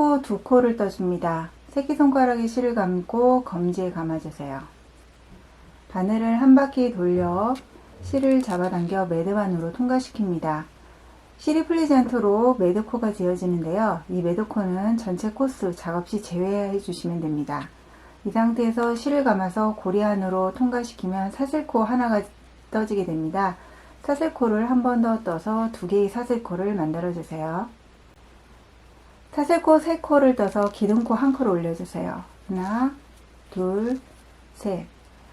사슬코 2코를 떠줍니다. 새끼손가락에 실을 감고 검지에 감아주세요. 바늘을 한 바퀴 돌려 실을 잡아당겨 매듭안으로 통과시킵니다. 실이 풀리지 않도록 매듭코가 지어지는데요. 이 매듭코는 전체 코스 작업시 제외해 주시면 됩니다. 이 상태에서 실을 감아서 고리 안으로 통과시키면 사슬코 하나가 떠지게 됩니다. 사슬코를 한 번 더 떠서 2개의 사슬코를 만들어 주세요. 사슬코 3코를 떠서 기둥코 1코를 올려주세요. 하나, 둘, 셋.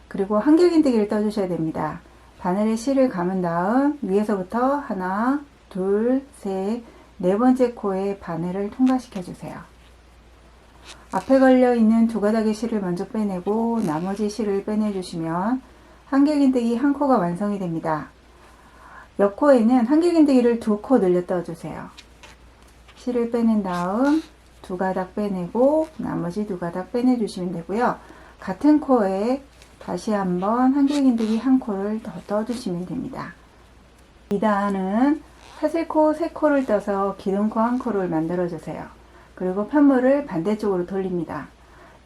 그리고 한길긴뜨기를 떠주셔야 됩니다. 바늘에 실을 감은 다음 위에서부터 하나, 둘, 셋, 네 번째 코에 바늘을 통과시켜 주세요. 앞에 걸려 있는 2가닥의 실을 먼저 빼내고 나머지 실을 빼내 주시면 한길긴뜨기 1코가 완성이 됩니다. 옆코에는 한길긴뜨기를 2코 늘려 떠주세요. 실을 빼낸 다음 2가닥 빼내고 나머지 2가닥 빼내 주시면 되고요. 같은 코에 다시 한번 한길긴뜨기 1코를 더 떠주시면 됩니다. 2단은 사슬코 3코를 떠서 기둥코 1코를 만들어 주세요. 그리고 편물을 반대쪽으로 돌립니다.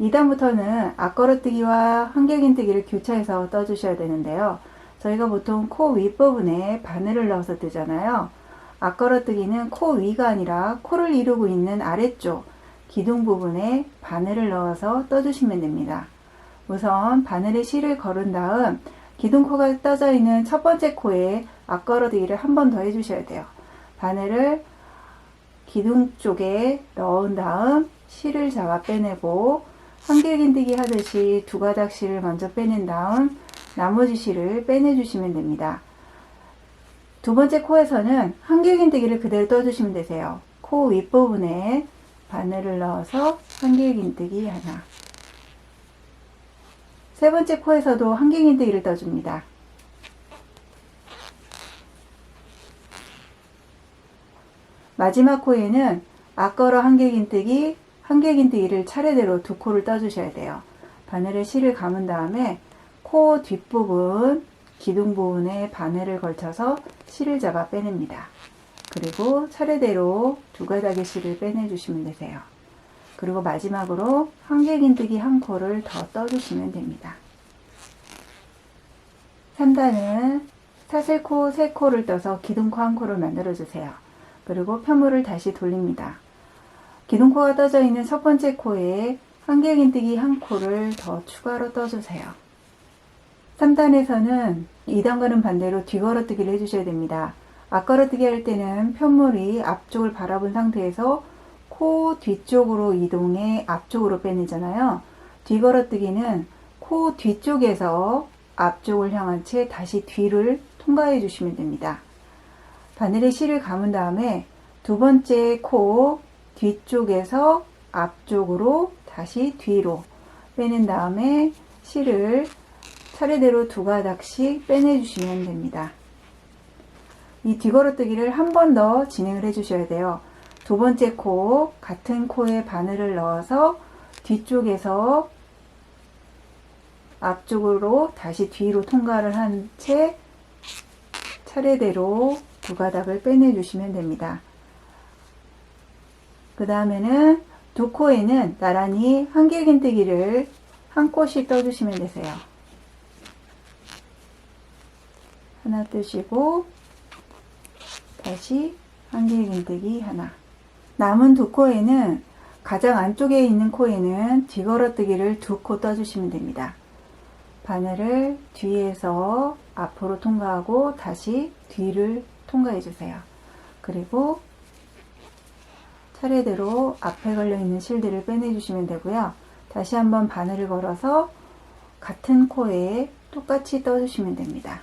2단부터는 앞걸어뜨기와 한길긴뜨기를 교차해서 떠주셔야 되는데요. 저희가 보통 코 윗부분에 바늘을 넣어서 뜨잖아요. 앞걸어뜨기는 코 위가 아니라 코를 이루고 있는 아래쪽 기둥 부분에 바늘을 넣어서 떠주시면 됩니다. 우선 바늘에 실을 걸은 다음 기둥코가 떠져 있는 첫 번째 코에 앞걸어뜨기를 한 번 더 해주셔야 돼요. 바늘을 기둥 쪽에 넣은 다음 실을 잡아 빼내고 한길긴뜨기 하듯이 2가닥 실을 먼저 빼낸 다음 나머지 실을 빼내주시면 됩니다. 2번째 코에서는 한길긴뜨기를 그대로 떠주시면 되세요. 코 윗부분에 바늘을 넣어서 한길긴뜨기 하나. 3번째 코에서도 한길긴뜨기를 떠줍니다. 마지막 코에는 앞걸어 한길긴뜨기, 한길긴뜨기를 차례대로 2코를 떠주셔야 돼요. 바늘에 실을 감은 다음에 코 뒷부분, 기둥 부분에 바늘을 걸쳐서 실을 잡아 빼냅니다. 그리고 차례대로 2가닥의 실을 빼내주시면 되세요. 그리고 마지막으로 한길긴뜨기 1코를 더 떠주시면 됩니다. 3단은 사슬코 3코를 떠서 기둥코 1코를 만들어 주세요. 그리고 편물을 다시 돌립니다. 기둥코가 떠져 있는 첫 번째 코에 한길긴뜨기 1코를 더 추가로 떠주세요. 3단에서는 2단과는 반대로 뒤걸어뜨기를 해주셔야 됩니다. 앞걸어뜨기 할 때는 편물이 앞쪽을 바라본 상태에서 코 뒤쪽으로 이동해 앞쪽으로 빼내잖아요. 뒤걸어뜨기는 코 뒤쪽에서 앞쪽을 향한 채 다시 뒤를 통과해 주시면 됩니다. 바늘에 실을 감은 다음에 2번째 코 뒤쪽에서 앞쪽으로 다시 뒤로 빼낸 다음에 실을 차례대로 2가닥씩 빼내주시면 됩니다. 이 뒤걸어뜨기를 한 번 더 진행을 해주셔야 돼요. 2번째 코, 같은 코에 바늘을 넣어서 뒤쪽에서 앞쪽으로 다시 뒤로 통과를 한 채 차례대로 2가닥을 빼내주시면 됩니다. 그 다음에는 2코에는 나란히 한길긴뜨기를 1코씩 떠주시면 되세요. 하나 뜨시고 다시 한길긴뜨기 하나. 남은 2코에는 가장 안쪽에 있는 코에는 뒤걸어뜨기를 2코 떠주시면 됩니다. 바늘을 뒤에서 앞으로 통과하고 다시 뒤를 통과해 주세요. 그리고 차례대로 앞에 걸려 있는 실들을 빼내 주시면 되고요. 다시 한번 바늘을 걸어서 같은 코에 똑같이 떠주시면 됩니다.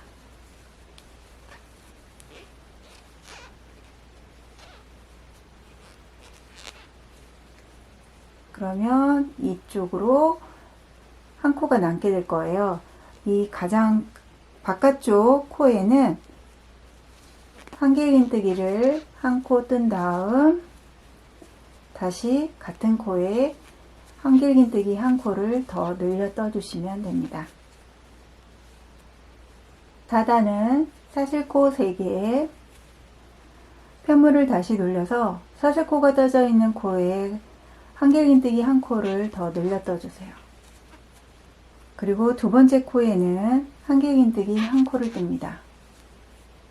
그러면 이쪽으로 1코가 남게 될 거예요. 이 가장 바깥쪽 코에는 한길긴뜨기를 1코 뜬 다음 다시 같은 코에 한길긴뜨기 1코를 더 늘려 떠주시면 됩니다. 4단은 사슬코 3개에 편물을 다시 돌려서 사슬코가 떠져 있는 코에 한길긴뜨기 한 코를 더 늘려 떠주세요. 그리고 두 번째 코에는 한길긴뜨기 한 코를 뜹니다.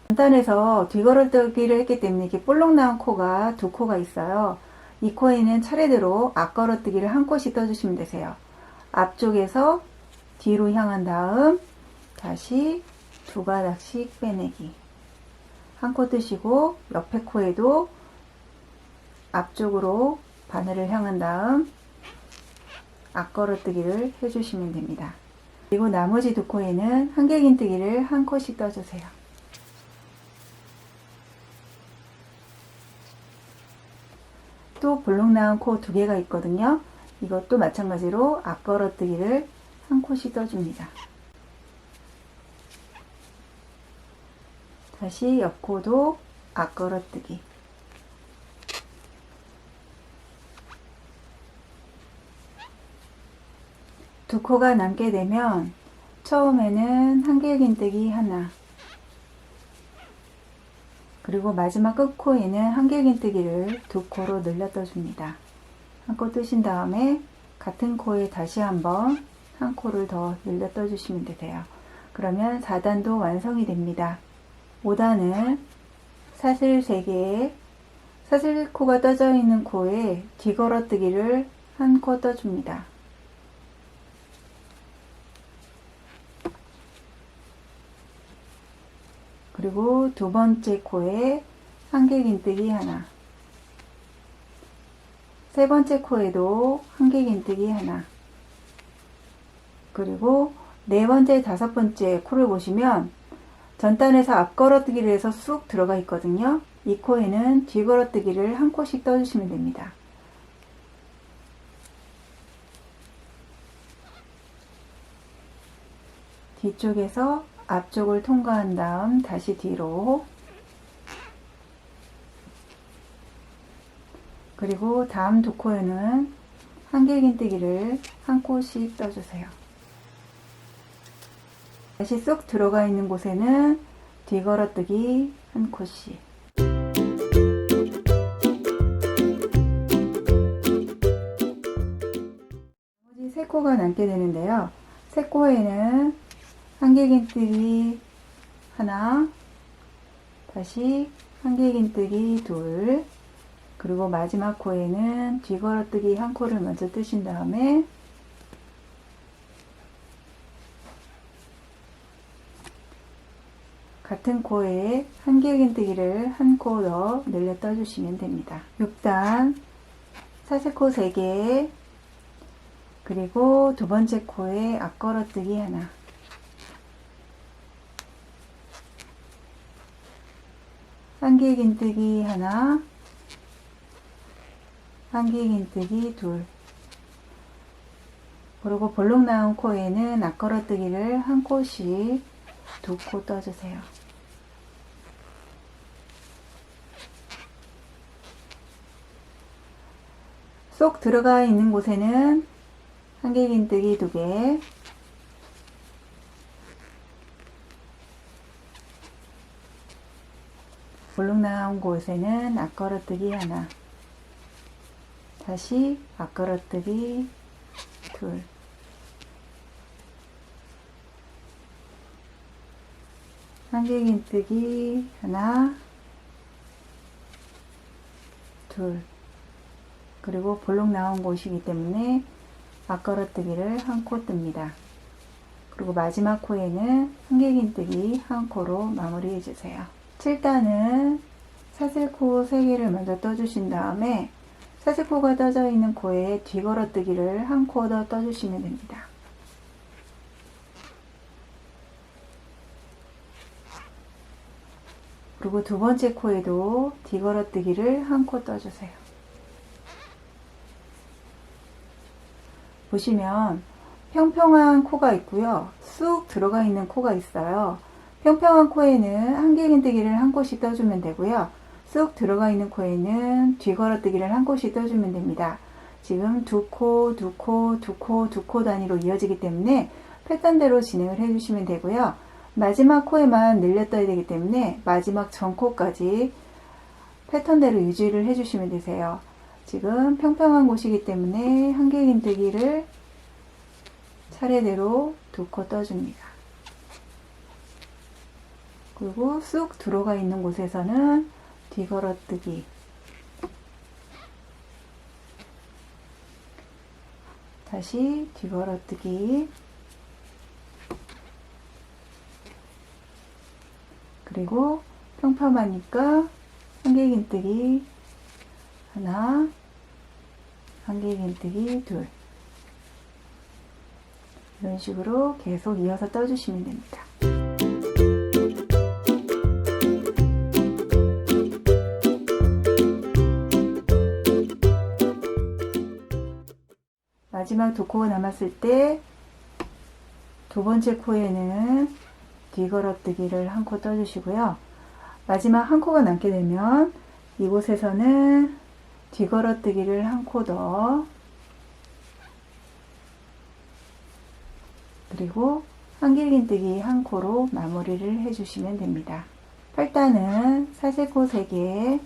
간단해서 뒤걸어뜨기를 했기 때문에 이렇게 볼록 나온 코가 두 코가 있어요. 이 코에는 차례대로 앞걸어뜨기를 한 코씩 떠주시면 되세요. 앞쪽에서 뒤로 향한 다음 다시 두 가닥씩 빼내기. 한 코 뜨시고 옆에 코에도 앞쪽으로 바늘을 향한 다음 앞걸어뜨기를 해주시면 됩니다. 그리고 나머지 두 코에는 한길긴뜨기를 한 코씩 떠주세요. 또 볼록 나온 코 두 개가 있거든요. 이것도 마찬가지로 앞걸어뜨기를 한 코씩 떠줍니다. 다시 옆코도 앞걸어뜨기. 두 코가 남게 되면 처음에는 한길긴뜨기 하나, 그리고 마지막 끝코에는 한길긴뜨기를 두 코로 늘려 떠줍니다. 한 코 뜨신 다음에 같은 코에 다시 한번 한 코를 더 늘려 떠주시면 되세요. 그러면 4단도 완성이 됩니다. 5단은 사슬 3개에 사슬코가 떠져 있는 코에 뒤걸어뜨기를 한 코 떠줍니다. 그리고 두 번째 코에 한길긴뜨기 하나, 세 번째 코에도 한길긴뜨기 하나, 그리고 네 번째, 다섯 번째 코를 보시면 전단에서 앞걸어뜨기를 해서 쑥 들어가 있거든요. 이 코에는 뒤걸어뜨기를 한 코씩 떠주시면 됩니다. 뒤쪽에서 앞쪽을 통과한 다음 다시 뒤로, 그리고 다음 두 코에는 한길긴뜨기를 한 코씩 떠주세요. 다시 쏙 들어가 있는 곳에는 뒤걸어뜨기 한 코씩. 나머지 세 코가 남게 되는데요. 세 코에는 한길긴뜨기 하나, 다시 한길긴뜨기 둘, 그리고 마지막 코에는 뒤걸어뜨기 한 코를 먼저 뜨신 다음에 같은 코에 한길긴뜨기를 한 코 더 늘려 떠주시면 됩니다. 6단 사슬코 3개, 그리고 두 번째 코에 앞걸어뜨기 하나, 한길긴뜨기 하나, 한길긴뜨기 둘, 그리고 볼록 나온 코에는 앞걸어뜨기를 한 코씩 두 코 떠주세요. 쏙 들어가 있는 곳에는 한길긴뜨기 2개, 볼록 나온 곳에는 앞걸어뜨기 하나, 다시 앞걸어뜨기 둘, 한길긴뜨기 하나, 둘, 그리고 볼록 나온 곳이기 때문에 앞걸어뜨기를 한 코 뜹니다. 그리고 마지막 코에는 한길긴뜨기 한 코로 마무리해 주세요. 7단은 사슬코 3개를 먼저 떠주신 다음에 사슬코가 떠져 있는 코에 뒤걸어뜨기를 한 코 더 떠주시면 됩니다. 그리고 두 번째 코에도 뒤걸어뜨기를 한 코 떠주세요. 보시면 평평한 코가 있고요. 쑥 들어가 있는 코가 있어요. 평평한 코에는 한길긴뜨기를 한 코씩 떠주면 되고요. 쑥 들어가 있는 코에는 뒤걸어뜨기를 한 코씩 떠주면 됩니다. 지금 두 코, 두 코, 두 코, 두 코 단위로 이어지기 때문에 패턴대로 진행을 해주시면 되고요. 마지막 코에만 늘려 떠야 되기 때문에 마지막 전 코까지 패턴대로 유지를 해주시면 되세요. 지금 평평한 곳이기 때문에 한길긴뜨기를 차례대로 2코 떠줍니다. 그리고 쑥 들어가 있는 곳에서는 뒤걸어뜨기, 다시 뒤걸어뜨기, 그리고 평평하니까 한길긴뜨기 하나, 한길긴뜨기 둘, 이런 식으로 계속 이어서 떠주시면 됩니다. 마지막 2코가 남았을 때 2번째 코에는 뒤걸어뜨기를 1코 떠주시고요. 마지막 1코가 남게 되면 이곳에서는 뒤걸어뜨기를 1코 더, 그리고 한길긴뜨기 1코로 마무리를 해주시면 됩니다. 8단은 사슬코 3개.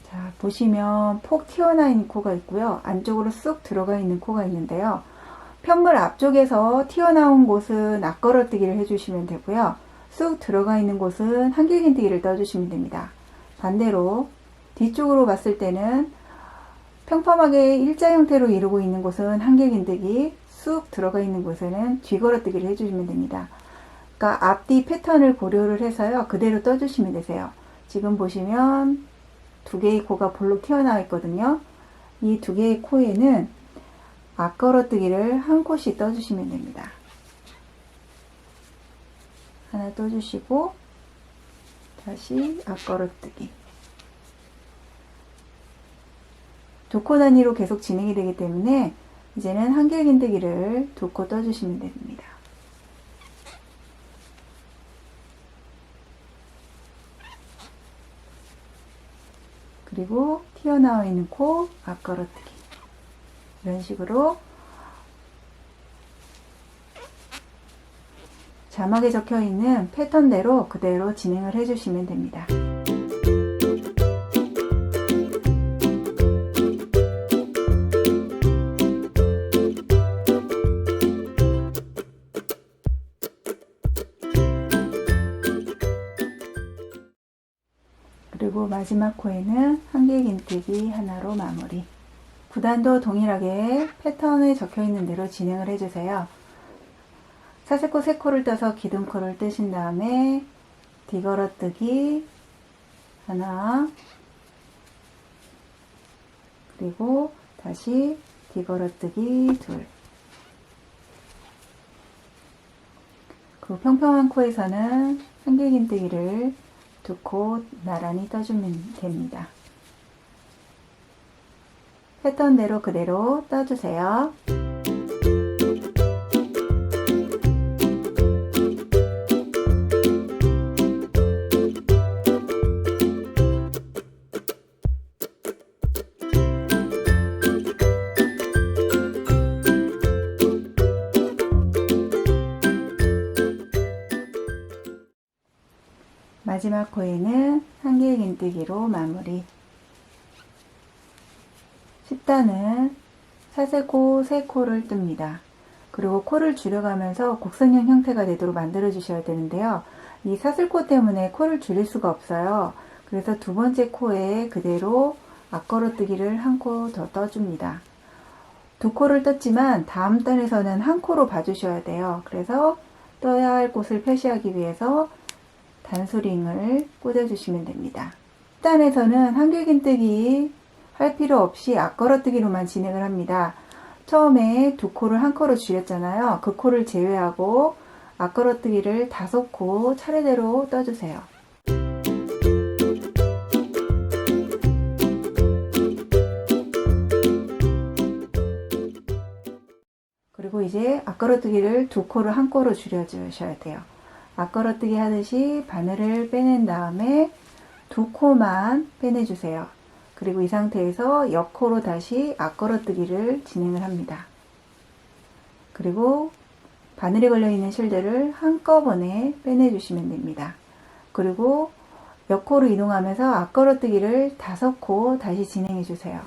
자, 보시면 폭 튀어나와 있는 코가 있고요. 안쪽으로 쑥 들어가 있는 코가 있는데요. 편물 앞쪽에서 튀어나온 곳은 앞걸어뜨기를 해주시면 되고요. 쑥 들어가 있는 곳은 한길긴뜨기를 떠주시면 됩니다. 반대로 뒤쪽으로 봤을 때는 평범하게 일자 형태로 이루고 있는 곳은 한길긴뜨기, 쑥 들어가 있는 곳에는 뒤걸어뜨기를 해주시면 됩니다. 그러니까 앞뒤 패턴을 고려를 해서요. 그대로 떠주시면 되세요. 지금 보시면 2개의 코가 볼록 튀어나와 있거든요. 이 2개의 코에는 앞걸어뜨기를 1코씩 떠주시면 됩니다. 하나 떠주시고 다시 앞걸어뜨기, 2코 단위로 계속 진행이 되기 때문에 이제는 한길긴뜨기를 2코 떠주시면 됩니다. 그리고 튀어나와 있는 코 앞걸어뜨기, 이런 식으로 자막에 적혀 있는 패턴대로 그대로 진행을 해주시면 됩니다. 그리고 마지막 코에는 한길긴뜨기 하나로 마무리. 9단도 동일하게 패턴에 적혀 있는 대로 진행을 해주세요. 사슬코 3코를 떠서 기둥코를 뜨신 다음에 뒤걸어뜨기 하나, 그리고 다시 뒤걸어뜨기 둘. 그 평평한 코에서는 한길긴뜨기를 2코 나란히 떠주면 됩니다. 패턴대로 그대로 떠주세요. 마지막 코에는 한길긴뜨기로 마무리. 10단은 사슬코 3코를 뜹니다. 그리고 코를 줄여가면서 곡선형 형태가 되도록 만들어 주셔야 되는데요. 이 사슬코 때문에 코를 줄일 수가 없어요. 그래서 2번째 코에 그대로 앞걸어뜨기를 1코 더 떠줍니다. 2코를 떴지만 다음 단에서는 1코로 봐주셔야 돼요. 그래서 떠야 할 곳을 표시하기 위해서 단수링을 꽂아주시면 됩니다. 10단에서는 한길긴뜨기 할 필요 없이 앞걸어뜨기로만 진행을 합니다. 처음에 2코를 1코로 줄였잖아요. 그 코를 제외하고 앞걸어뜨기를 5코 차례대로 떠주세요. 그리고 이제 앞걸어뜨기를 2코를 1코로 줄여주셔야 돼요. 앞걸어뜨기 하듯이 바늘을 빼낸 다음에 2코만 빼내주세요. 그리고 이 상태에서 옆코로 다시 앞걸어뜨기를 진행을 합니다. 그리고 바늘에 걸려있는 실들을 한꺼번에 빼내주시면 됩니다. 그리고 몇 코로 이동하면서 앞걸어뜨기를 5코 다시 진행해 주세요.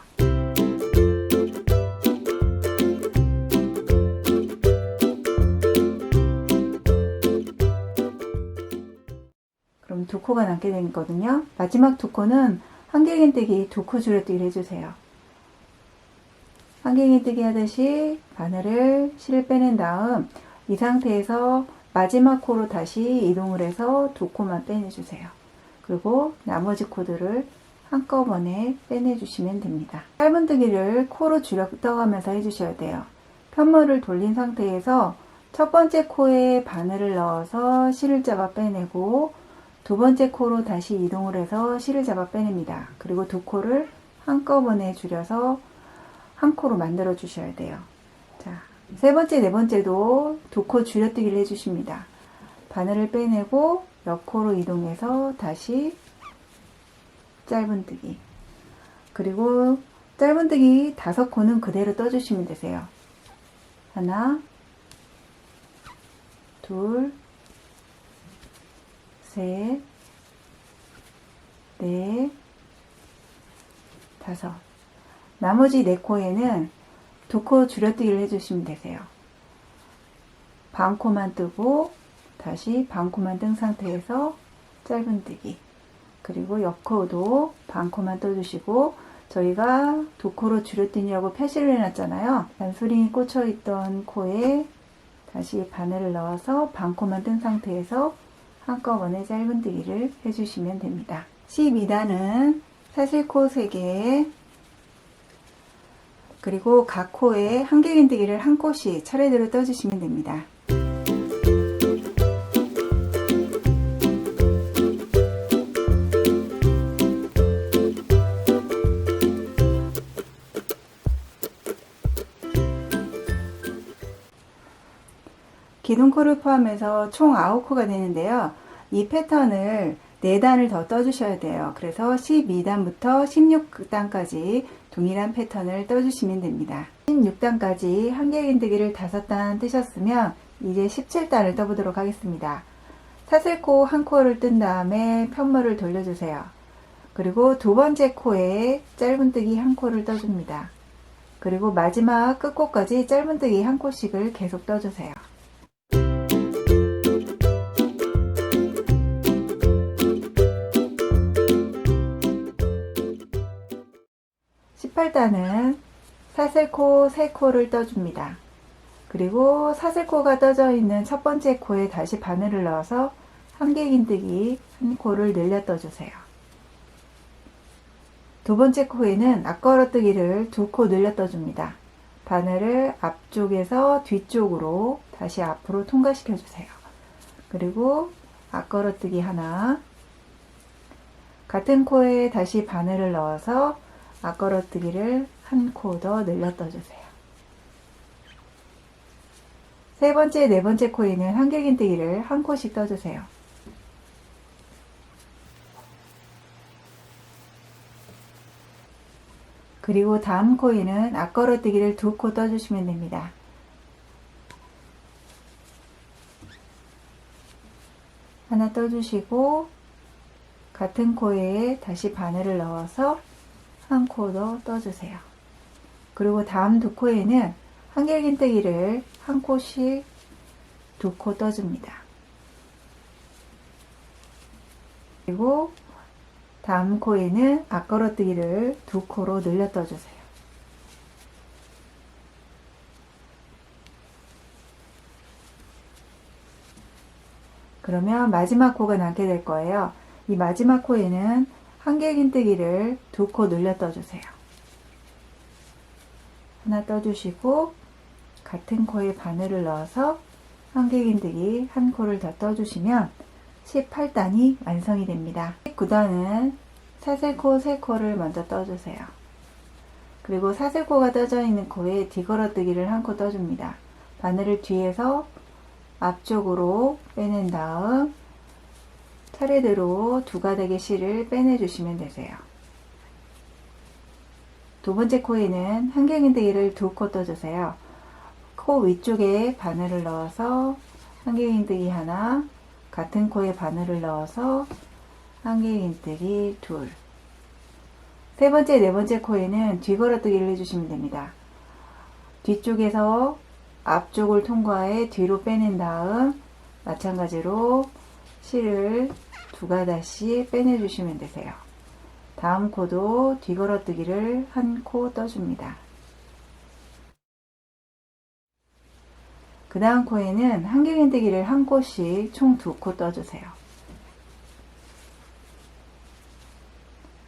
그럼 2코가 남게 되거든요. 마지막 2코는 한길긴뜨기 2코 줄여뜨기를 해주세요. 한길긴뜨기 하듯이 바늘을 실을 빼낸 다음 이 상태에서 마지막 코로 다시 이동을 해서 2코만 빼내주세요. 그리고 나머지 코들을 한꺼번에 빼내주시면 됩니다. 짧은뜨기를 코로 줄여 떠가면서 해주셔야 돼요. 편물을 돌린 상태에서 첫 번째 코에 바늘을 넣어서 실을 잡아 빼내고 두 번째 코로 다시 이동을 해서 실을 잡아 빼냅니다. 그리고 2코를 한꺼번에 줄여서 한 코로 만들어 주셔야 돼요. 자, 세 번째, 네 번째도 2코 줄여뜨기를 해주십니다. 바늘을 빼내고 몇 코로 이동해서 다시 짧은뜨기. 그리고 짧은뜨기 5코는 그대로 떠주시면 되세요. 하나, 둘, 셋, 넷, 5. 나머지 4코에는 2코 줄여뜨기를 해주시면 되세요. 반코만 뜨고 다시 반코만 뜬 상태에서 짧은뜨기. 그리고 옆코도 반코만 떠주시고 저희가 2코로 줄여뜨기라고 표시를 해놨잖아요. 단수링이 꽂혀있던 코에 다시 바늘을 넣어서 반코만 뜬 상태에서 한꺼번에 짧은뜨기를 해주시면 됩니다. 12단은 사슬코 3개 그리고 각 코에 한길긴뜨기를 한 코씩 차례대로 떠주시면 됩니다. 기둥코를 포함해서 총 9코가 되는데요. 이 패턴을 4단을 더 떠주셔야 돼요. 그래서 12단부터 16단까지 동일한 패턴을 떠주시면 됩니다. 16단까지 한길긴뜨기를 5단 뜨셨으면 이제 17단을 떠보도록 하겠습니다. 사슬코 한 코를 뜬 다음에 편물을 돌려주세요. 그리고 두 번째 코에 짧은뜨기 한 코를 떠줍니다. 그리고 마지막 끝코까지 짧은뜨기 한 코씩을 계속 떠주세요. 18단은 사슬코 3코를 떠줍니다. 그리고 사슬코가 떠져 있는 첫 번째 코에 다시 바늘을 넣어서 한길긴뜨기 한 코를 늘려 떠주세요. 두 번째 코에는 앞걸어뜨기를 2코 늘려 떠줍니다. 바늘을 앞쪽에서 뒤쪽으로 다시 앞으로 통과시켜 주세요. 그리고 앞걸어뜨기 하나, 같은 코에 다시 바늘을 넣어서 앞걸어뜨기를 한 코 더 늘려 떠주세요. 세 번째, 네 번째 코에는 한길긴뜨기를 한 코씩 떠주세요. 그리고 다음 코에는 앞걸어뜨기를 2코 떠주시면 됩니다. 하나 떠주시고 같은 코에 다시 바늘을 넣어서 한 코 더 떠주세요. 그리고 다음 2코에는 한길긴뜨기를 한 코씩 2코 떠줍니다. 그리고 다음 코에는 앞걸어뜨기를 2코로 늘려 떠주세요. 그러면 마지막 코가 남게 될 거예요. 이 마지막 코에는 한길긴뜨기를 2코 늘려 떠주세요. 하나 떠주시고 같은 코에 바늘을 넣어서 한길긴뜨기 한 코를 더 떠주시면 18단이 완성이 됩니다. 19단은 사슬코 3코를 먼저 떠주세요. 그리고 사슬코가 떠져 있는 코에 뒤걸어뜨기를 한 코 떠줍니다. 바늘을 뒤에서 앞쪽으로 빼낸 다음 차례대로 2가닥의 실을 빼내주시면 되세요. 두 번째 코에는 한길긴뜨기를 2코 떠주세요. 코 위쪽에 바늘을 넣어서 한길긴뜨기 하나, 같은 코에 바늘을 넣어서 한길긴뜨기 둘. 세 번째, 네 번째 코에는 뒤걸어뜨기를 해주시면 됩니다. 뒤쪽에서 앞쪽을 통과해 뒤로 빼낸 다음 마찬가지로 실을 두 가닥씩 빼내주시면 되세요. 다음 코도 뒤걸어뜨기를 한 코 떠줍니다. 그 다음 코에는 한길긴뜨기를 한 코씩 총 두 코 떠주세요.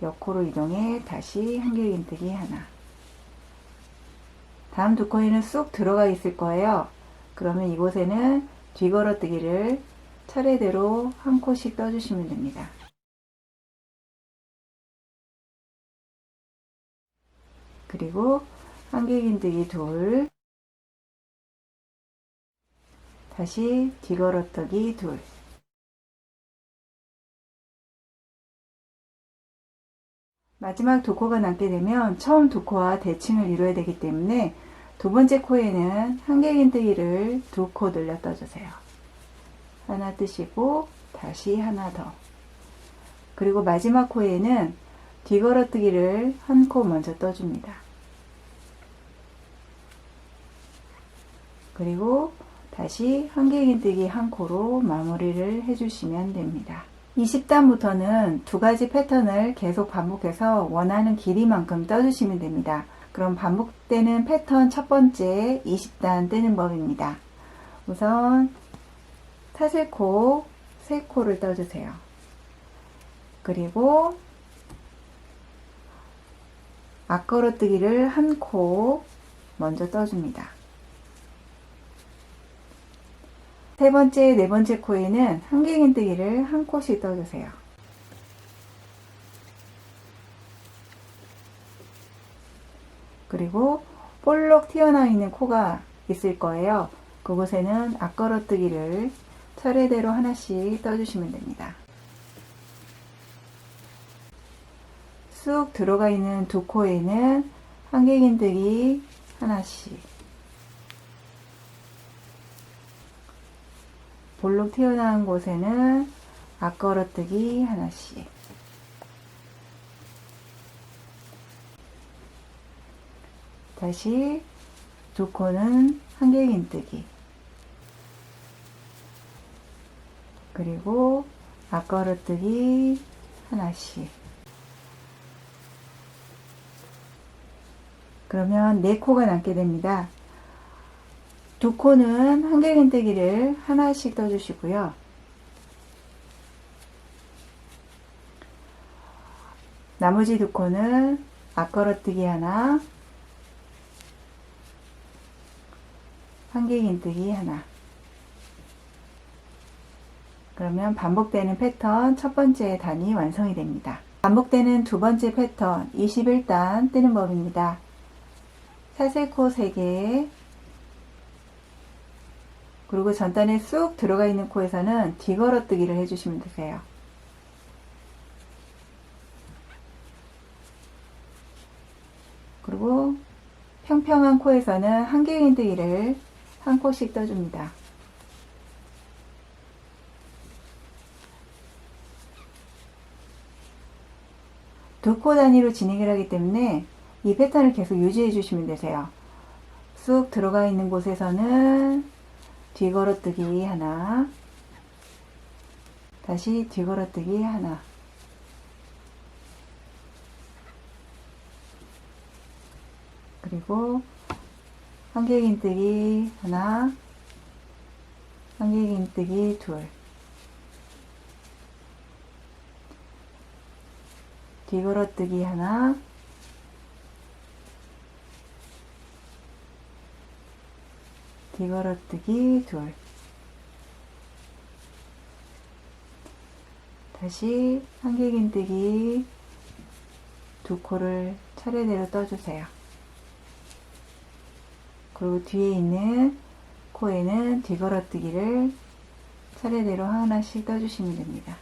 옆코로 이동해 다시 한길긴뜨기 하나. 다음 두 코에는 쑥 들어가 있을 거예요. 그러면 이곳에는 뒤걸어뜨기를 차례대로 한 코씩 떠주시면 됩니다. 그리고 한길긴뜨기 둘, 다시 뒤걸어뜨기 둘. 마지막 두 코가 남게 되면 처음 두 코와 대칭을 이루어야 되기 때문에 두 번째 코에는 한길긴뜨기를 두 코 늘려 떠주세요. 하나 뜨시고 다시 하나 더. 그리고 마지막 코에는 뒤걸어뜨기를 한 코 먼저 떠줍니다. 그리고 다시 한길긴뜨기 한 코로 마무리를 해주시면 됩니다. 20단부터는 두 가지 패턴을 계속 반복해서 원하는 길이만큼 떠주시면 됩니다. 그럼 반복되는 패턴 첫 번째 20단 뜨는 법입니다. 우선 사슬코 3코를 떠주세요. 그리고 앞걸어뜨기를 한 코 먼저 떠줍니다. 세 번째, 네 번째 코에는 한길긴뜨기를 한 코씩 떠주세요. 그리고 볼록 튀어나와 있는 코가 있을 거예요. 그곳에는 앞걸어뜨기를 차례대로 하나씩 떠주시면 됩니다. 쑥 들어가 있는 두 코에는 한길긴뜨기 하나씩, 볼록 튀어나온 곳에는 앞걸어뜨기 하나씩, 다시 두 코는 한길긴뜨기, 그리고 앞걸어뜨기 하나씩. 그러면 네 코가 남게 됩니다. 두 코는 한길긴뜨기를 하나씩 떠주시고요. 나머지 두 코는 앞걸어뜨기 하나, 한길긴뜨기 하나. 그러면 반복되는 패턴 첫 번째 단이 완성이 됩니다. 반복되는 두 번째 패턴 21단 뜨는 법입니다. 사슬코 3개, 그리고 전단에 쑥 들어가 있는 코에서는 뒤걸어뜨기를 해주시면 되세요. 그리고 평평한 코에서는 한길긴뜨기를 한 코씩 떠줍니다. 두 코 단위로 진행을 하기 때문에 이 패턴을 계속 유지해 주시면 되세요. 쑥 들어가 있는 곳에서는 뒤걸어뜨기 하나, 다시 뒤걸어뜨기 하나, 그리고 한길긴뜨기 하나, 한길긴뜨기 둘, 뒤걸어뜨기 하나, 뒤걸어뜨기 둘, 다시 한길긴뜨기 두 코를 차례대로 떠주세요. 그리고 뒤에 있는 코에는 뒤걸어뜨기를 차례대로 하나씩 떠주시면 됩니다.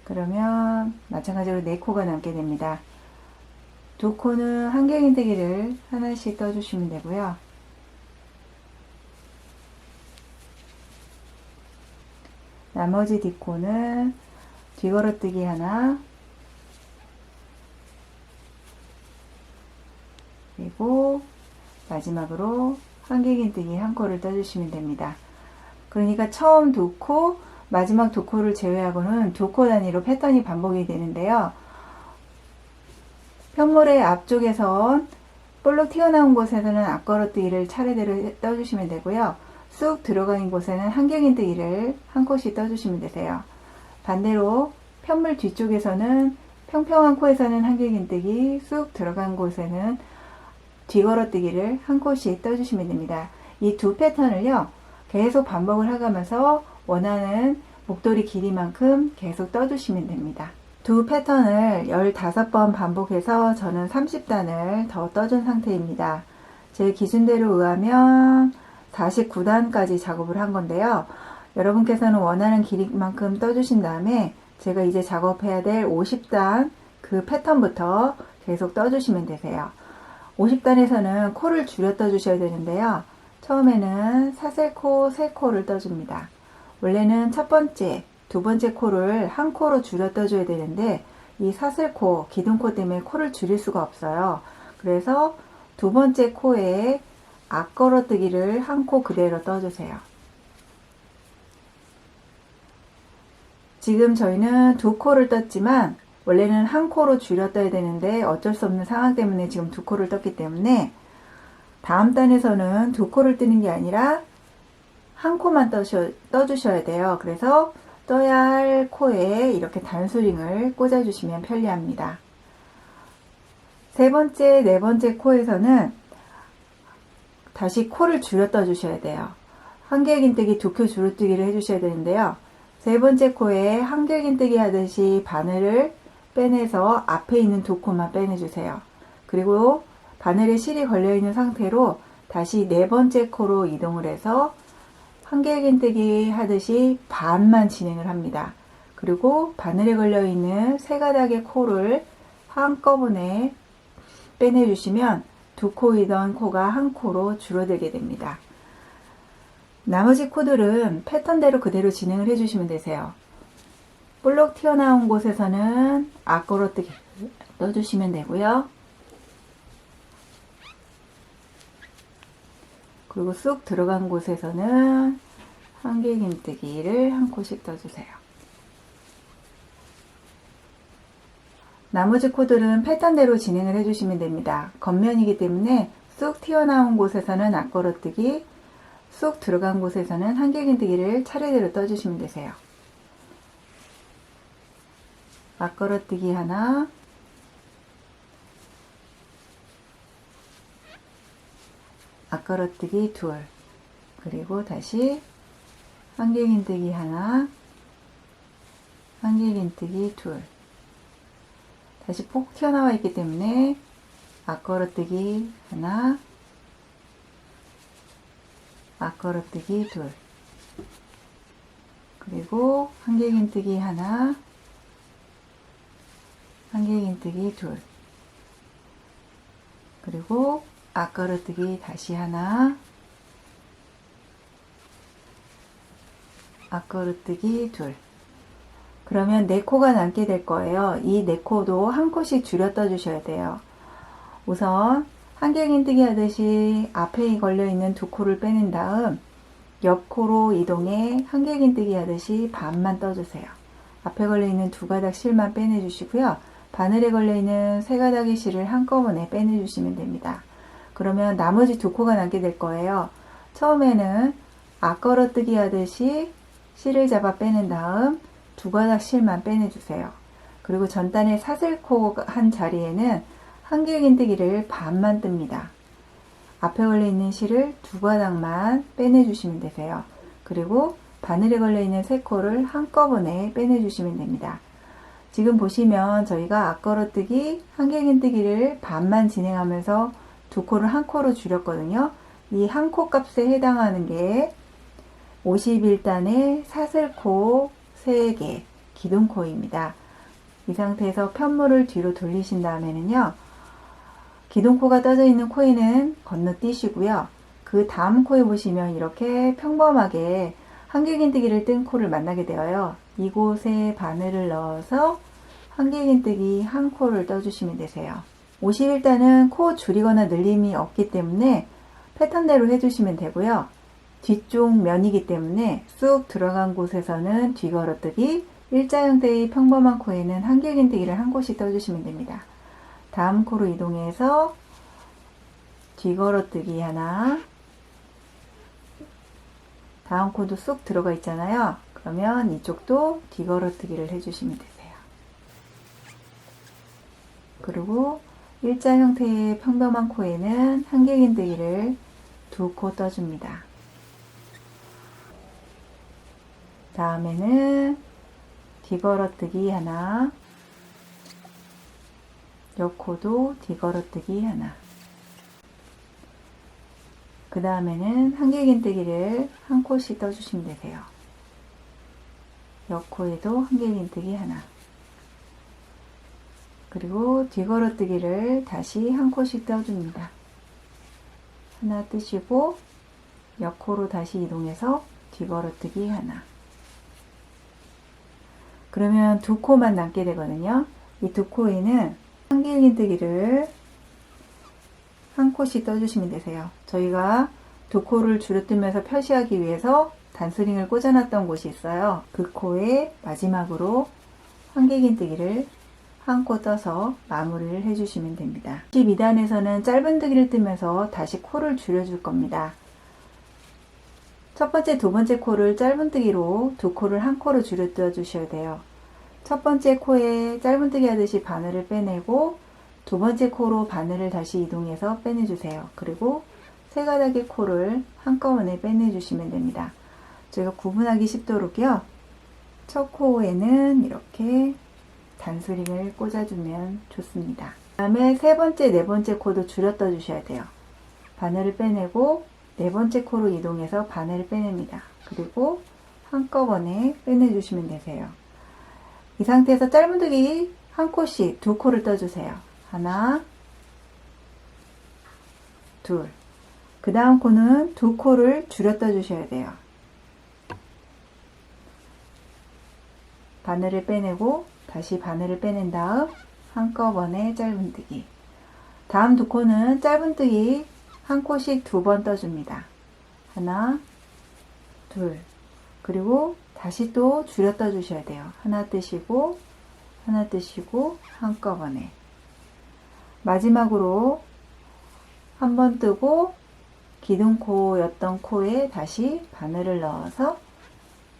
그러면 마찬가지로 4코가 남게 됩니다. 두 코는 한길긴뜨기를 하나씩 떠주시면 되고요. 나머지 뒷코는 뒤걸어뜨기 하나, 그리고 마지막으로 한길긴뜨기 한 코를 떠주시면 됩니다. 그러니까 처음 두 코, 마지막 두 코를 제외하고는 두 코 단위로 패턴이 반복이 되는데요. 편물의 앞쪽에선 볼록 튀어나온 곳에서는 앞걸어뜨기를 차례대로 떠주시면 되고요. 쑥 들어가는 곳에는 한길긴뜨기를 한 코씩 떠주시면 되세요. 반대로 편물 뒤쪽에서는 평평한 코에서는 한길긴뜨기, 쑥 들어간 곳에는 뒤걸어뜨기를 한 코씩 떠주시면 됩니다. 이 두 패턴을요, 계속 반복을 해가면서 원하는 목도리 길이만큼 계속 떠주시면 됩니다. 두 패턴을 15번 반복해서 저는 30단을 더 떠준 상태입니다. 제 기준대로 의하면 49단까지 작업을 한 건데요. 여러분께서는 원하는 길이만큼 떠주신 다음에 제가 이제 작업해야 될 50단 그 패턴부터 계속 떠주시면 되세요. 50단에서는 코를 줄여 떠주셔야 되는데요. 처음에는 사슬코 3코를 떠줍니다. 원래는 첫 번째, 두 번째 코를 한 코로 줄여 떠줘야 되는데 이 사슬코, 기둥코 때문에 코를 줄일 수가 없어요. 그래서 두 번째 코에 앞걸어뜨기를 한 코 그대로 떠주세요. 지금 저희는 두 코를 떴지만 원래는 한 코로 줄여 떠야 되는데 어쩔 수 없는 상황 때문에 지금 두 코를 떴기 때문에 다음 단에서는 두 코를 뜨는 게 아니라 한 코만 떠주셔야 돼요. 그래서 떠야 할 코에 이렇게 단수링을 꽂아주시면 편리합니다. 세 번째, 네 번째 코에서는 다시 코를 줄여 떠주셔야 돼요. 한길긴뜨기 두 코 줄여뜨기를 해주셔야 되는데요. 세 번째 코에 한길긴뜨기 하듯이 바늘을 빼내서 앞에 있는 두 코만 빼내주세요. 그리고 바늘에 실이 걸려있는 상태로 다시 네 번째 코로 이동을 해서 한길긴뜨기 하듯이 반만 진행을 합니다. 그리고 바늘에 걸려있는 세 가닥의 코를 한꺼번에 빼내주시면 두 코이던 코가 한 코로 줄어들게 됩니다. 나머지 코들은 패턴대로 그대로 진행을 해주시면 되세요. 볼록 튀어나온 곳에서는 앞걸어뜨기 떠주시면 되고요. 그리고 쑥 들어간 곳에서는 한길긴뜨기를 한 코씩 떠주세요. 나머지 코들은 패턴대로 진행을 해주시면 됩니다. 겉면이기 때문에 쑥 튀어나온 곳에서는 앞걸어뜨기, 쑥 들어간 곳에서는 한길긴뜨기를 차례대로 떠주시면 되세요. 앞걸어뜨기 하나, 앞걸어뜨기 둘, 그리고 다시 한길긴뜨기 하나, 한길긴뜨기 둘. 다시 폭 튀어나와 있기 때문에 앞걸어뜨기 하나, 앞걸어뜨기 둘, 그리고 한길긴뜨기 하나, 한길긴뜨기 둘, 그리고 앞걸어뜨기 다시 하나, 앞걸어뜨기 둘. 그러면 4코가 남게 될 거예요. 이 4코도 한 코씩 줄여 떠주셔야 돼요. 우선 한길긴뜨기 하듯이 앞에 걸려있는 두 코를 빼낸 다음 옆 코로 이동해 한길긴뜨기 하듯이 반만 떠주세요. 앞에 걸려있는 두 가닥 실만 빼내주시고요. 바늘에 걸려있는 세 가닥의 실을 한꺼번에 빼내주시면 됩니다. 그러면 나머지 두 코가 남게 될 거예요. 처음에는 앞걸어뜨기 하듯이 실을 잡아 빼낸 다음 두 가닥 실만 빼내주세요. 그리고 전단의 사슬코 한 자리에는 한길긴뜨기를 반만 뜹니다. 앞에 걸려있는 실을 두 가닥만 빼내주시면 되세요. 그리고 바늘에 걸려있는 세 코를 한꺼번에 빼내주시면 됩니다. 지금 보시면 저희가 앞걸어뜨기, 한길긴뜨기를 반만 진행하면서 두 코를 한 코로 줄였거든요. 이 한 코 값에 해당하는 게 51단의 사슬코 3개, 기둥코입니다. 이 상태에서 편물을 뒤로 돌리신 다음에는요, 기둥코가 떠져 있는 코에는 건너뛰시고요. 그 다음 코에 보시면 이렇게 평범하게 한길긴뜨기를 뜬 코를 만나게 되어요. 이곳에 바늘을 넣어서 한길긴뜨기 한 코를 떠주시면 되세요. 51단은 코 줄이거나 늘림이 없기 때문에 패턴대로 해주시면 되고요. 뒤쪽 면이기 때문에 쑥 들어간 곳에서는 뒤걸어뜨기, 일자 형태의 평범한 코에는 한길긴뜨기를 한 곳씩 떠주시면 됩니다. 다음 코로 이동해서 뒤걸어뜨기 하나, 다음 코도 쑥 들어가 있잖아요. 그러면 이쪽도 뒤걸어뜨기를 해주시면 되세요. 그리고 일자 형태의 평범한 코에는 한길긴뜨기를 두 코 떠줍니다. 다음에는 뒤걸어뜨기 하나, 옆 코도 뒤걸어뜨기 하나. 그 다음에는 한길긴뜨기를 한 코씩 떠주시면 되세요. 옆 코에도 한길긴뜨기 하나. 그리고 뒤걸어뜨기를 다시 한 코씩 떠줍니다. 하나 뜨시고 옆 코로 다시 이동해서 뒤걸어뜨기 하나. 그러면 두 코만 남게 되거든요. 이 두 코에는 한길긴뜨기를 한 코씩 떠주시면 되세요. 저희가 두 코를 줄여뜨면서 표시하기 위해서 단스링을 꽂아놨던 곳이 있어요. 그 코에 마지막으로 한길긴뜨기를 한 코 떠서 마무리를 해주시면 됩니다. 12단에서는 짧은뜨기를 뜨면서 다시 코를 줄여줄 겁니다. 첫 번째, 두 번째 코를 짧은뜨기로 두 코를 한 코로 줄여 떠 주셔야 돼요. 첫 번째 코에 짧은뜨기 하듯이 바늘을 빼내고 두 번째 코로 바늘을 다시 이동해서 빼내주세요. 그리고 세 가닥의 코를 한꺼번에 빼내주시면 됩니다. 저희가 구분하기 쉽도록요. 첫 코에는 이렇게 단스링을 꽂아주면 좋습니다. 그 다음에 세 번째, 네 번째 코도 줄여 떠 주셔야 돼요. 바늘을 빼내고 네 번째 코로 이동해서 바늘을 빼냅니다. 그리고 한꺼번에 빼내주시면 되세요. 이 상태에서 짧은뜨기 한 코씩 두 코를 떠주세요. 하나, 둘. 그 다음 코는 두 코를 줄여 떠주셔야 돼요. 바늘을 빼내고 다시 바늘을 빼낸 다음 한꺼번에 짧은뜨기. 다음 두 코는 짧은뜨기 한 코씩 두 번 떠줍니다. 하나, 둘. 그리고 다시 또 줄여 떠주셔야 돼요. 하나 뜨시고 한꺼번에. 마지막으로 한 번 뜨고 기둥코였던 코에 다시 바늘을 넣어서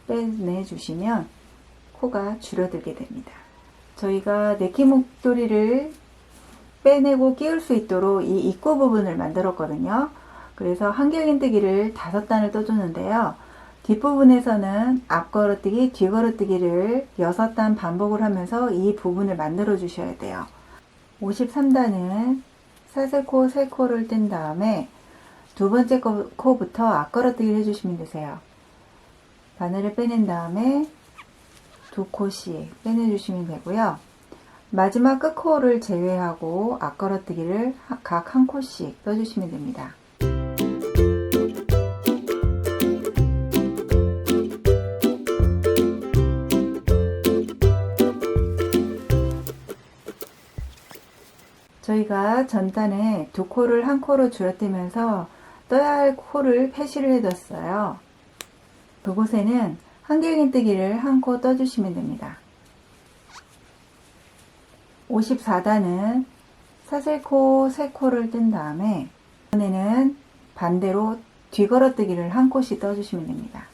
빼내주시면 코가 줄어들게 됩니다. 저희가 네키 목도리를 빼내고 끼울 수 있도록 이 입구 부분을 만들었거든요. 그래서 한길긴뜨기를 5단을 떠줬는데요. 뒷부분에서는 앞걸어뜨기, 뒤걸어뜨기를 6단 반복을 하면서 이 부분을 만들어 주셔야 돼요. 53단은 사슬코 3코를 뗀 다음에 두 번째 코부터 앞걸어뜨기를 해주시면 되세요. 바늘을 빼낸 다음에 두 코씩 빼내주시면 되고요. 마지막 끝코를 제외하고 앞걸어뜨기를 각 한 코씩 떠주시면 됩니다. 저희가 전단에 두 코를 한 코로 줄어들면서 떠야 할 코를 패시를 해뒀어요. 그곳에는 한길긴뜨기를 한 코 떠주시면 됩니다. 54단은 사슬코 3코를 뜬 다음에 이번에는 반대로 뒤걸어뜨기를 한 코씩 떠주시면 됩니다.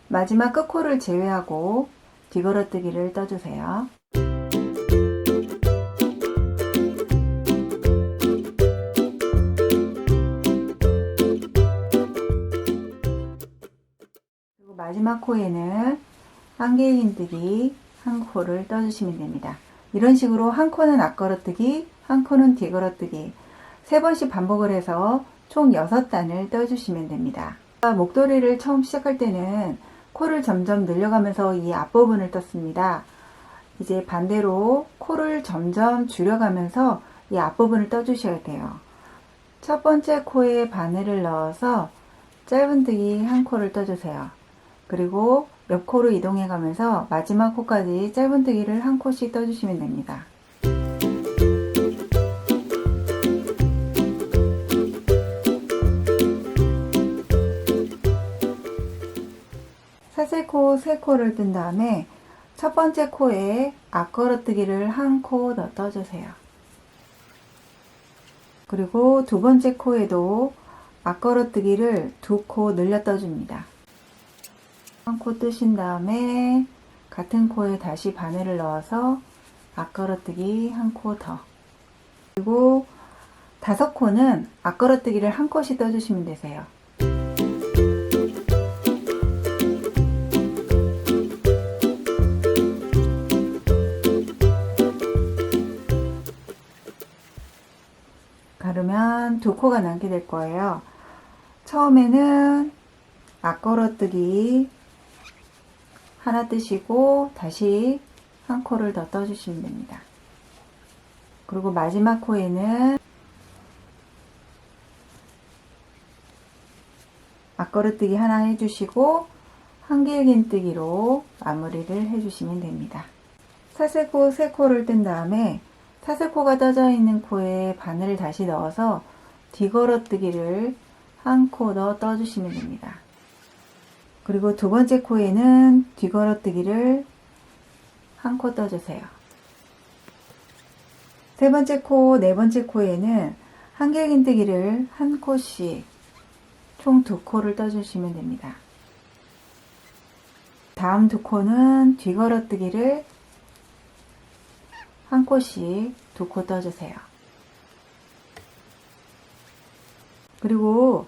마지막 끝코를 제외하고 뒤걸어뜨기를 떠주세요. 그리고 마지막 코에는 한길긴뜨기 한 코를 떠주시면 됩니다. 이런 식으로 한 코는 앞걸어뜨기, 한 코는 뒤걸어뜨기 3번씩 반복을 해서 총 6단을 떠주시면 됩니다. 목도리를 처음 시작할 때는 코를 점점 늘려가면서 이 앞부분을 떴습니다. 이제 반대로 코를 점점 줄여가면서 이 앞부분을 떠주셔야 돼요. 첫 번째 코에 바늘을 넣어서 짧은뜨기 한 코를 떠주세요. 그리고 옆 코로 이동해 가면서 마지막 코까지 짧은뜨기를 한 코씩 떠주시면 됩니다. 사슬코 3코를 뜬 다음에 첫 번째 코에 앞걸어뜨기를 한 코 더 떠주세요. 그리고 두 번째 코에도 앞걸어뜨기를 2코 늘려 떠줍니다. 한 코 뜨신 다음에 같은 코에 다시 바늘을 넣어서 앞걸어뜨기 한 코 더. 그리고 5코는 앞걸어뜨기를 한 코씩 떠주시면 되세요. 그러면 2코가 남게 될 거예요. 처음에는 앞걸어뜨기 하나 뜨시고 다시 한 코를 더 떠주시면 됩니다. 그리고 마지막 코에는 앞걸어뜨기 하나 해주시고 한길긴뜨기로 마무리를 해주시면 됩니다. 사슬코 3코를 뜬 다음에 사슬코가 떠져 있는 코에 바늘을 다시 넣어서 뒤걸어뜨기를 한 코 더 떠주시면 됩니다. 그리고 두 번째 코에는 뒤걸어뜨기를 한 코 떠주세요. 세 번째 코, 네 번째 코에는 한길긴뜨기를 한 코씩 총 2코를 떠주시면 됩니다. 다음 2코는 뒤걸어뜨기를 한 코씩 2코 떠주세요. 그리고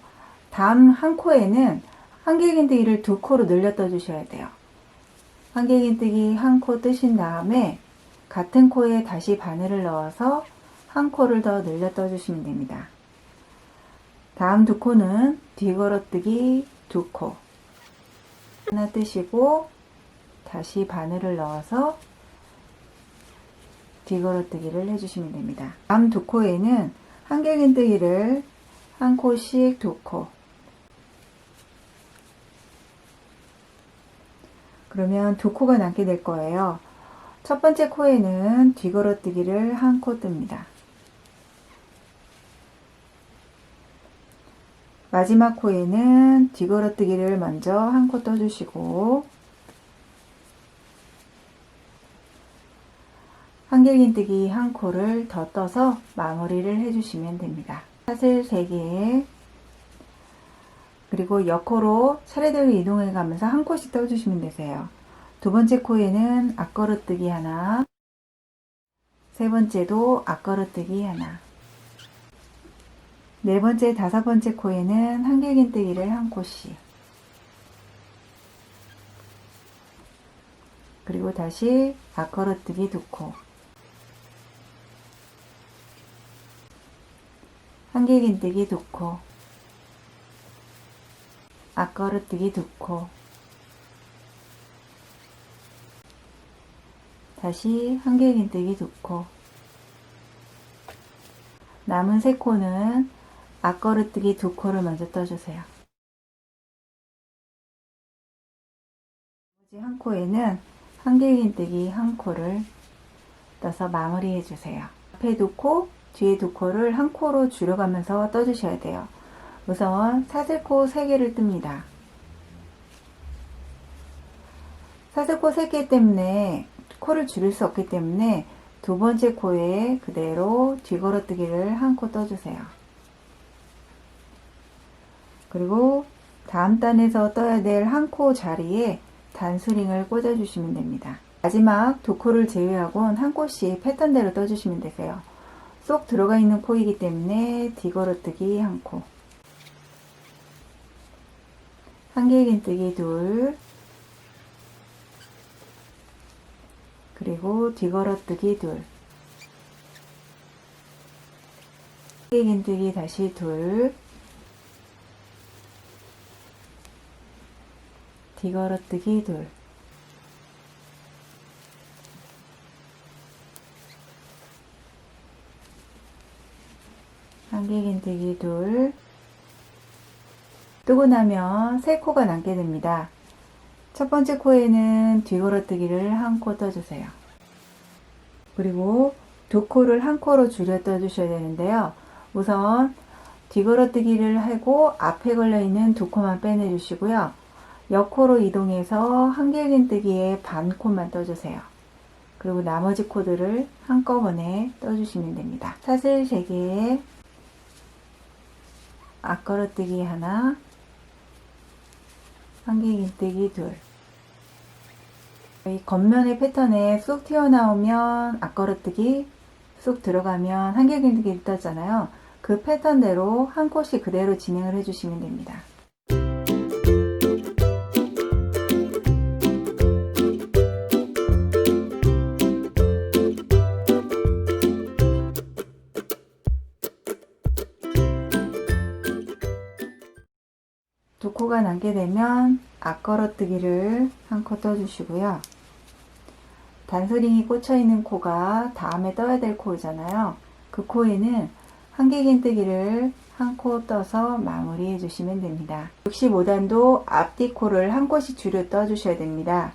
다음 한 코에는 한길긴뜨기를 2코로 늘려 떠주셔야 돼요. 한길긴뜨기 한 코 뜨신 다음에 같은 코에 다시 바늘을 넣어서 한 코를 더 늘려 떠주시면 됩니다. 다음 2코는 뒤걸어뜨기 2코 하나 뜨시고 다시 바늘을 넣어서 뒤걸어뜨기를 해주시면 됩니다. 다음 2코에는 한길긴뜨기를 한 코씩 2코. 그러면 2코가 남게 될 거예요. 첫 번째 코에는 뒤걸어뜨기를 한 코 뜹니다. 마지막 코에는 뒤걸어뜨기를 먼저 한 코 떠주시고 한길긴뜨기 한 코를 더 떠서 마무리를 해주시면 됩니다. 사슬 3개 그리고 옆코로 차례대로 이동해 가면서 한 코씩 떠주시면 되세요. 두 번째 코에는 앞걸어뜨기 하나, 세 번째도 앞걸어뜨기 하나, 네 번째, 5번째 코에는 한길긴뜨기를 한 코씩, 그리고 다시 앞걸어뜨기 2코, 한길긴뜨기 2코, 앞걸어뜨기 2코, 다시 한길긴뜨기 2코, 남은 3코는 앞걸어뜨기 2코를 먼저 떠주세요. 나머지 한 코에는 한길긴뜨기 한 코를 떠서 마무리 해주세요. 앞에 2코, 뒤에 2코를 한 코로 줄여가면서 떠주셔야 돼요. 우선 사슬코 3개를 뜹니다. 사슬코 3개 때문에 코를 줄일 수 없기 때문에 두 번째 코에 그대로 뒤걸어뜨기를 한 코 떠주세요. 그리고 다음 단에서 떠야 될 한 코 자리에 단수링을 꽂아주시면 됩니다. 마지막 2코를 제외하고는 한 코씩 패턴대로 떠주시면 되세요. 쏙 들어가 있는 코이기 때문에 뒤걸어뜨기 한 코, 한길긴뜨기 2, 그리고 뒤걸어뜨기 2, 한길긴뜨기 다시 2, 뒤걸어뜨기 2, 한길긴뜨기 둘, 뜨고 나면 세 코가 남게 됩니다. 첫 번째 코에는 뒤걸어뜨기를 한 코 떠주세요. 그리고 두 코를 한 코로 줄여 떠주셔야 되는데요. 우선 뒤걸어뜨기를 하고 앞에 걸려있는 두 코만 빼내주시고요. 옆코로 이동해서 한길긴뜨기에 반 코만 떠주세요. 그리고 나머지 코들을 한꺼번에 떠주시면 됩니다. 사슬 3개에 앞걸어뜨기 하나, 한길긴뜨기 둘. 이 겉면의 패턴에 쑥 튀어나오면 앞걸어뜨기, 쑥 들어가면 한길긴뜨기를 떴잖아요. 그 패턴대로 한 코씩 그대로 진행을 해주시면 됩니다. 두 코가 남게 되면 앞걸어뜨기를 한 코 떠주시고요. 단소링이 꽂혀 있는 코가 다음에 떠야 될 코잖아요. 그 코에는 한길긴뜨기를 한 코 떠서 마무리해 주시면 됩니다. 65단도 앞뒤 코를 한 코씩 줄여 떠 주셔야 됩니다.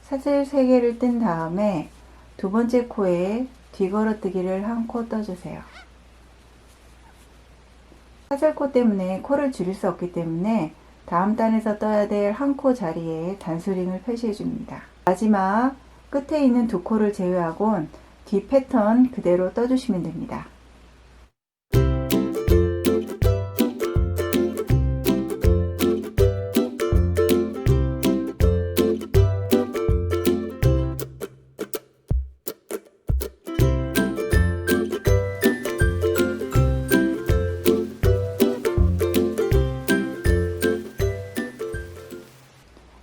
사슬 3개를 뜬 다음에 두 번째 코에 뒤걸어뜨기를 한 코 떠주세요. 사슬코 때문에 코를 줄일 수 없기 때문에 다음 단에서 떠야 될 한 코 자리에 단수링을 표시해 줍니다. 마지막 끝에 있는 두 코를 제외하곤 뒤 패턴 그대로 떠주시면 됩니다.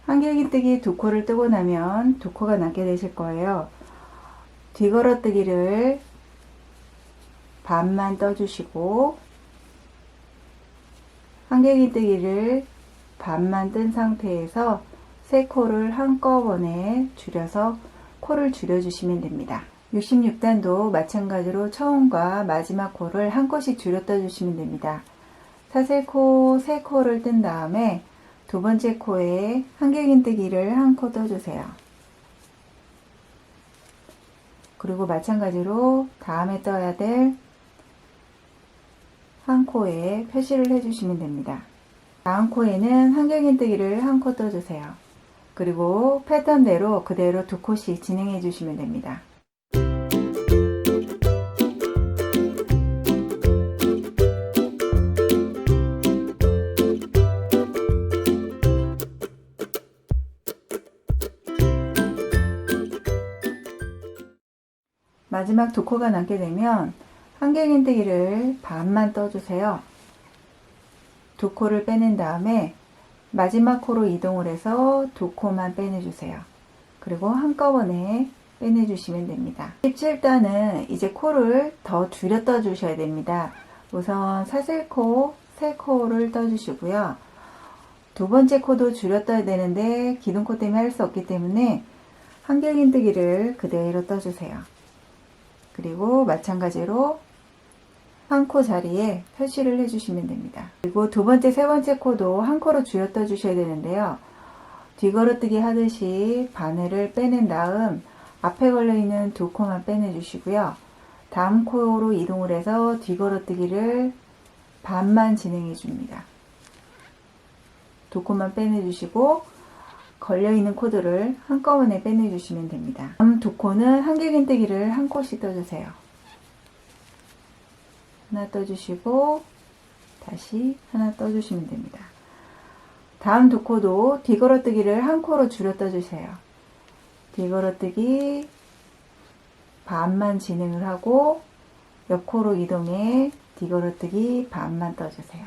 한길긴뜨기 두 코를 뜨고 나면 두 코가 남게 되실 거예요. 뒤걸어뜨기를 반만 떠주시고 한길긴뜨기를 반만 뜬 상태에서 세 코를 한꺼번에 줄여서 코를 줄여주시면 됩니다. 66단도 마찬가지로 처음과 마지막 코를 한 코씩 줄여 떠주시면 됩니다. 사슬코 세 코를 뜬 다음에 두 번째 코에 한길긴뜨기를 한 코 떠주세요. 그리고 마찬가지로 다음에 떠야 될 한 코에 표시를 해주시면 됩니다. 다음 코에는 한길긴뜨기를 한 코 떠주세요. 그리고 패턴대로 그대로 두 코씩 진행해 주시면 됩니다. 마지막 두 코가 남게 되면 한길긴뜨기를 반만 떠주세요. 두 코를 빼낸 다음에 마지막 코로 이동을 해서 두 코만 빼내주세요. 그리고 한꺼번에 빼내주시면 됩니다. 17단은 이제 코를 더 줄여 떠주셔야 됩니다. 우선 사슬코 3코를 떠주시고요. 두 번째 코도 줄여 떠야 되는데 기둥코 때문에 할 수 없기 때문에 한길긴뜨기를 그대로 떠주세요. 그리고 마찬가지로 한 코 자리에 표시를 해주시면 됩니다. 그리고 두 번째, 세 번째 코도 한 코로 줄여 떠 주셔야 되는데요. 뒤걸어뜨기 하듯이 바늘을 빼낸 다음 앞에 걸려있는 두 코만 빼내주시고요. 다음 코로 이동을 해서 뒤걸어뜨기를 반만 진행해 줍니다. 두 코만 빼내주시고 걸려있는 코들을 한꺼번에 빼내주시면 됩니다. 다음 두 코는 한길긴뜨기를 한 코씩 떠주세요. 하나 떠주시고 다시 하나 떠주시면 됩니다. 다음 두 코도 뒤걸어뜨기를 한 코로 줄여 떠주세요. 뒤걸어뜨기 반만 진행을 하고 옆 코로 이동해 뒤걸어뜨기 반만 떠주세요.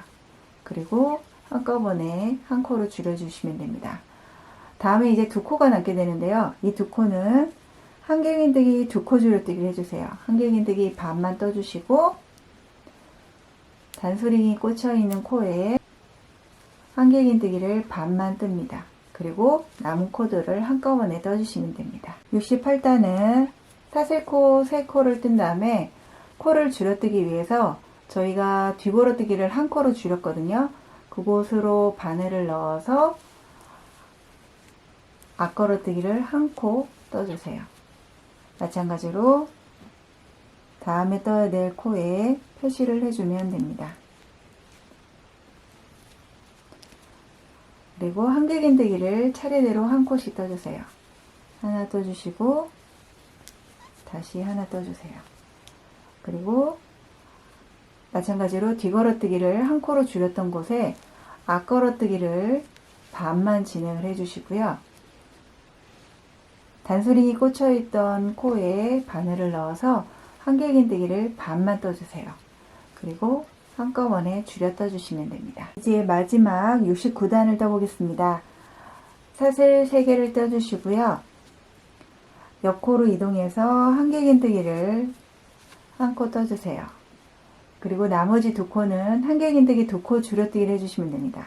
그리고 한꺼번에 한 코로 줄여주시면 됩니다. 다음에 이제 두 코가 남게 되는데요. 이 두 코는 한길긴뜨기 두 코 줄여뜨기를 해주세요. 한길긴뜨기 반만 떠주시고 단소링이 꽂혀 있는 코에 한길긴뜨기를 반만 뜹니다. 그리고 남은 코들을 한꺼번에 떠주시면 됩니다. 68단은 사슬코 3코를 뜬 다음에 코를 줄여뜨기 위해서 저희가 뒤걸어뜨기를 한 코로 줄였거든요. 그곳으로 바늘을 넣어서 앞걸어뜨기를 한 코 떠주세요. 마찬가지로 다음에 떠야 될 코에 표시를 해주면 됩니다. 그리고 한길긴뜨기를 차례대로 한 코씩 떠주세요. 하나 떠주시고 다시 하나 떠주세요. 그리고 마찬가지로 뒤걸어뜨기를 한 코로 줄였던 곳에 앞걸어뜨기를 반만 진행을 해주시고요. 단소링이 꽂혀있던 코에 바늘을 넣어서 한길긴뜨기를 반만 떠주세요. 그리고 한꺼번에 줄여 떠주시면 됩니다. 이제 마지막 69단을 떠보겠습니다. 사슬 3개를 떠주시고요. 옆코로 이동해서 한길긴뜨기를 한 코 떠주세요. 그리고 나머지 두 코는 한길긴뜨기 2코 줄여뜨기를 해주시면 됩니다.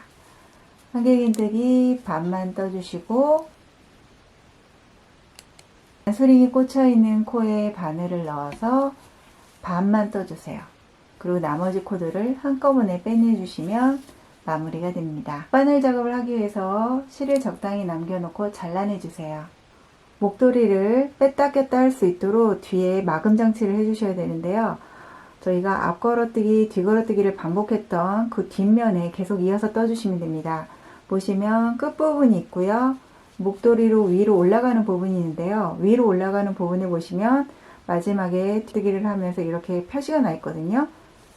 한길긴뜨기 반만 떠주시고 단소링이 꽂혀있는 코에 바늘을 넣어서 반만 떠주세요. 그리고 나머지 코들을 한꺼번에 빼내주시면 마무리가 됩니다. 바늘 작업을 하기 위해서 실을 적당히 남겨놓고 잘라내주세요. 목도리를 뺐다 꼈다 할 수 있도록 뒤에 마금 장치를 해주셔야 되는데요. 저희가 앞걸어뜨기, 뒤걸어뜨기를 반복했던 그 뒷면에 계속 이어서 떠주시면 됩니다. 보시면 끝부분이 있고요. 목도리로 위로 올라가는 부분이 있는데요. 위로 올라가는 부분을 보시면 마지막에 뜨기를 하면서 이렇게 표시가 나 있거든요.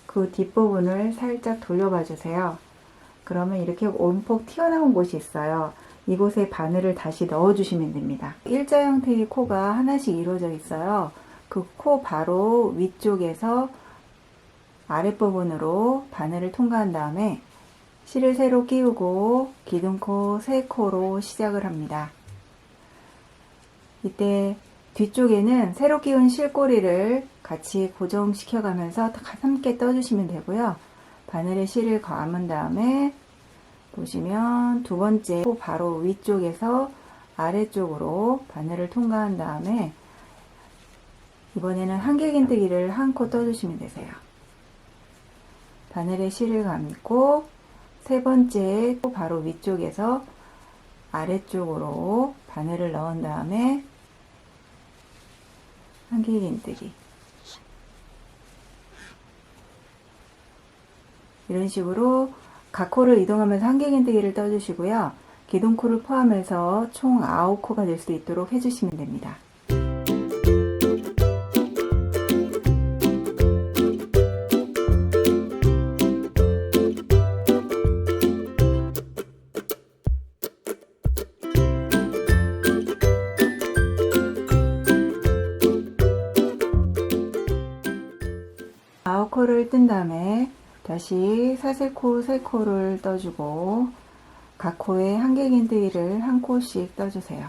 그 뒷부분을 살짝 돌려봐 주세요. 그러면 이렇게 온폭 튀어나온 곳이 있어요. 이곳에 바늘을 다시 넣어 주시면 됩니다. 일자 형태의 코가 하나씩 이루어져 있어요. 그 코 바로 위쪽에서 아랫부분으로 바늘을 통과한 다음에 실을 새로 끼우고 기둥코 3코로 시작을 합니다. 이때 뒤쪽에는 새로 끼운 실꼬리를 같이 고정시켜 가면서 함께 떠주시면 되고요. 바늘에 실을 감은 다음에 보시면 두 번째 코 바로 위쪽에서 아래쪽으로 바늘을 통과한 다음에 이번에는 한길긴뜨기를 한 코 떠주시면 되세요. 바늘에 실을 감고 세 번째 코 바로 위쪽에서 아래쪽으로 바늘을 넣은 다음에 한길긴뜨기 이런 식으로 각 코를 이동하면서 한길긴뜨기를 떠주시고요. 기둥코를 포함해서 총 9코가 될 수 있도록 해주시면 됩니다. 코를 뜬 다음에 다시 사슬코 3코를 떠주고 각 코에 한길긴뜨기를 한 코씩 떠주세요.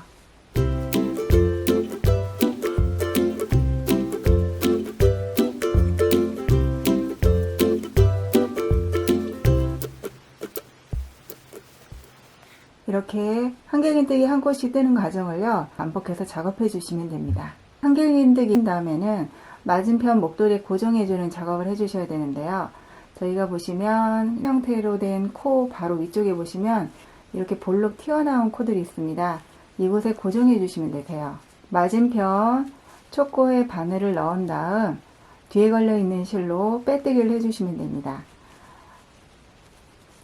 이렇게 한길긴뜨기 한 코씩 뜨는 과정을요 반복해서 작업해 주시면 됩니다. 한길긴뜨기 다음에는 맞은편 목도리에 고정해주는 작업을 해주셔야 되는데요. 저희가 보시면 형태로 된 코 바로 위쪽에 보시면 이렇게 볼록 튀어나온 코들이 있습니다. 이곳에 고정해 주시면 되세요. 맞은편 촉코에 바늘을 넣은 다음 뒤에 걸려있는 실로 빼뜨기를 해주시면 됩니다.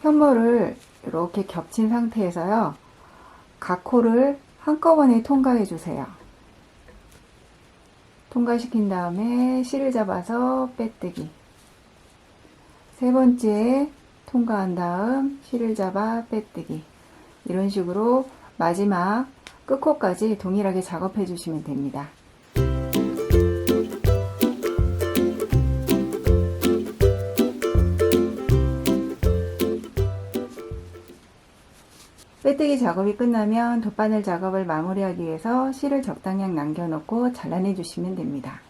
현모를 이렇게 겹친 상태에서요. 각 코를 한꺼번에 통과해 주세요. 통과시킨 다음에 실을 잡아서 빼뜨기. 세 번째 통과한 다음 실을 잡아 빼뜨기. 이런 식으로 마지막 끝코까지 동일하게 작업해 주시면 됩니다. 빼뜨기 작업이 끝나면 돗바늘 작업을 마무리하기 위해서 실을 적당량 남겨놓고 잘라내 주시면 됩니다.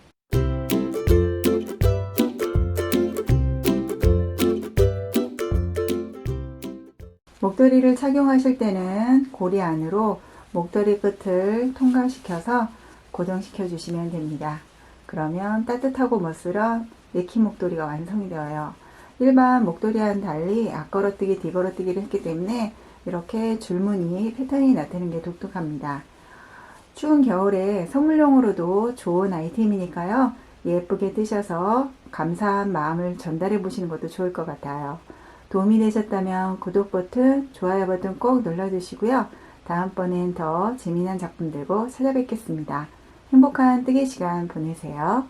목도리를 착용하실 때는 고리 안으로 목도리 끝을 통과시켜서 고정시켜 주시면 됩니다. 그러면 따뜻하고 멋스런 네킨 목도리가 완성이 되어요. 일반 목도리와는 달리 앞걸어뜨기, 뒤걸어뜨기를 했기 때문에 이렇게 줄무늬 패턴이 나타나는 게 독특합니다. 추운 겨울에 선물용으로도 좋은 아이템이니까요. 예쁘게 뜨셔서 감사한 마음을 전달해 보시는 것도 좋을 것 같아요. 도움이 되셨다면 구독 버튼, 좋아요 버튼 꼭 눌러주시고요. 다음번엔 더 재미난 작품 들고 찾아뵙겠습니다. 행복한 뜨개 시간 보내세요.